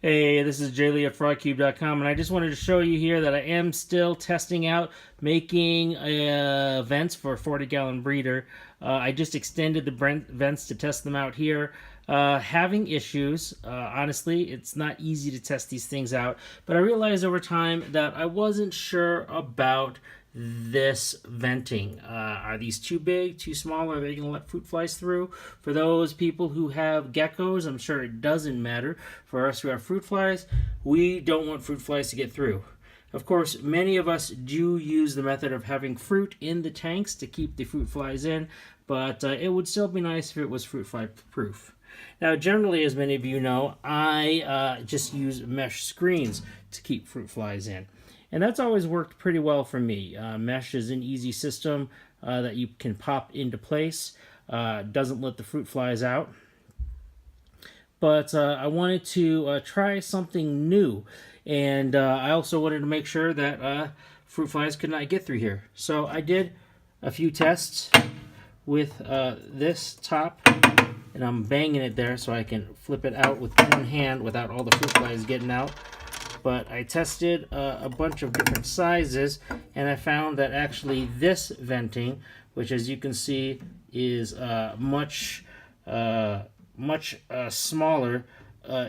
Hey, this is Jaylee at FrogCube.com, and I just wanted to show you here that I am still testing out making vents for a 40-gallon breeder. I just extended the vents to test them out here. Having issues. Honestly, it's not easy to test these things out, but I realized over time that I wasn't sure about this venting. Are these too big, too small? Are they going to let fruit flies through? For those people who have geckos, I'm sure it doesn't matter. For us who have fruit flies, we don't want fruit flies to get through. Of course, many of us do use the method of having fruit in the tanks to keep the fruit flies in, but it would still be nice if it was fruit fly proof. Now, generally, as many of you know, I just use mesh screens to keep fruit flies in. And that's always worked pretty well for me. Mesh is an easy system that you can pop into place. Doesn't let the fruit flies out. But I wanted to try something new. And I also wanted to make sure that fruit flies could not get through here. So I did a few tests with this top. And I'm banging it there so I can flip it out with one hand without all the fruit flies getting out. But I tested a bunch of different sizes, and I found that actually this venting, which as you can see is much smaller,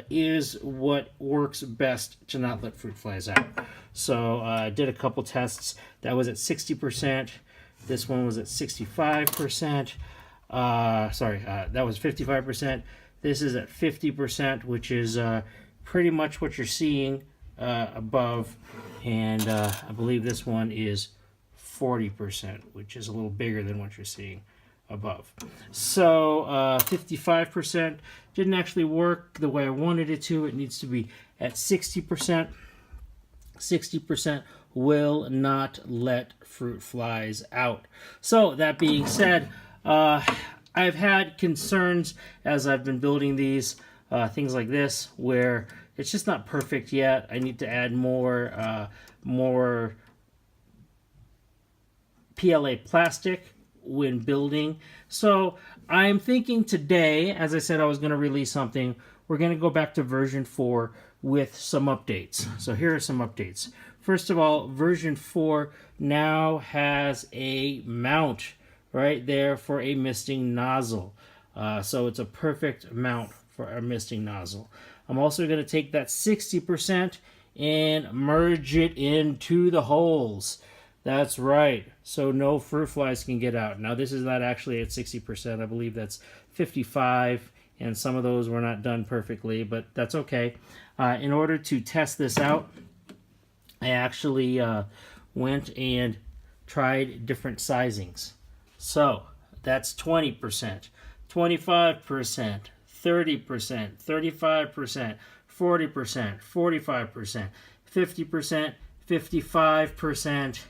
is what works best to not let fruit flies out. So I did a couple tests. That was at 60%. This one was at 65%. That was 55%. This is at 50%, which is pretty much what you're seeing above, and I believe this one is 40%, which is a little bigger than what you're seeing above. So 55% didn't actually work the way I wanted it to. It needs to be at 60%. 60% will not let fruit flies out. So that being said, I've had concerns as I've been building these, things like this, where it's just not perfect yet. I need to add more PLA plastic when building. So I'm thinking today, as I said I was going to release something, we're going to go back to version 4 with some updates. So here are some updates. First of all, version 4 now has a mount right there for a misting nozzle. So it's a perfect mount for our misting nozzle. I'm also going to take that 60% and merge it into the holes. That's right. So no fruit flies can get out. Now this is not actually at 60%. I believe that's 55, and some of those were not done perfectly, but that's okay. In order to test this out, I actually went and tried different sizings. So that's 20%, 25%, 30%, 35%, 40%, 45%, 50%, 55%,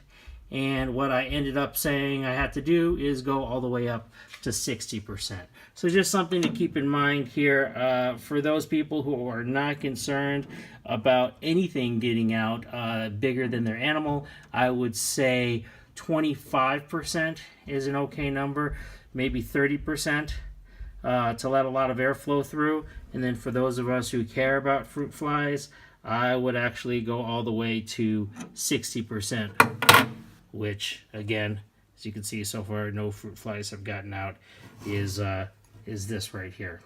and what I ended up saying I had to do is go all the way up to 60%. So just something to keep in mind here for those people who are not concerned about anything getting out bigger than their animal. I would say 25% is an okay number, maybe 30%. To let a lot of air flow through. And then for those of us who care about fruit flies, I would actually go all the way to 60%, which again, as you can see so far, no fruit flies have gotten out, is this right here.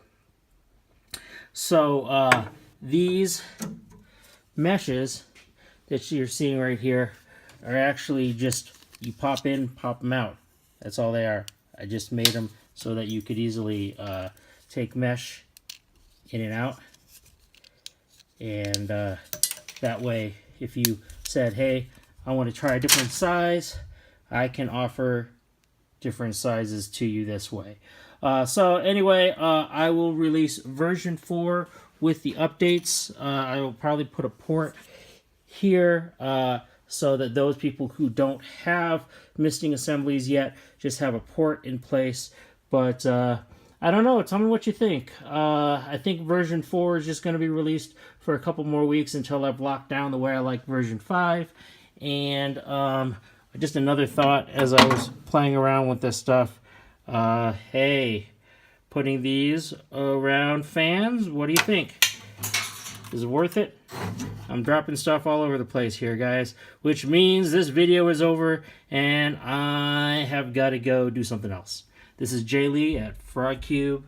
So these meshes that you're seeing right here are actually just, you pop in, pop them out. That's all they are. I just made them so that you could easily take mesh in and out. And that way, if you said, hey, I want to try a different size, I can offer different sizes to you this way. So anyway, I will release version 4 with the updates. I will probably put a port here so that those people who don't have misting assemblies yet just have a port in place. But I don't know. Tell me what you think. I think version 4 is just going to be released for a couple more weeks until I've locked down the way I like version 5. And just another thought as I was playing around with this stuff. Hey, putting these around fans, what do you think? Is it worth it? I'm dropping stuff all over the place here, guys, which means this video is over and I have got to go do something else. This is Jay Lee at frogcube.com.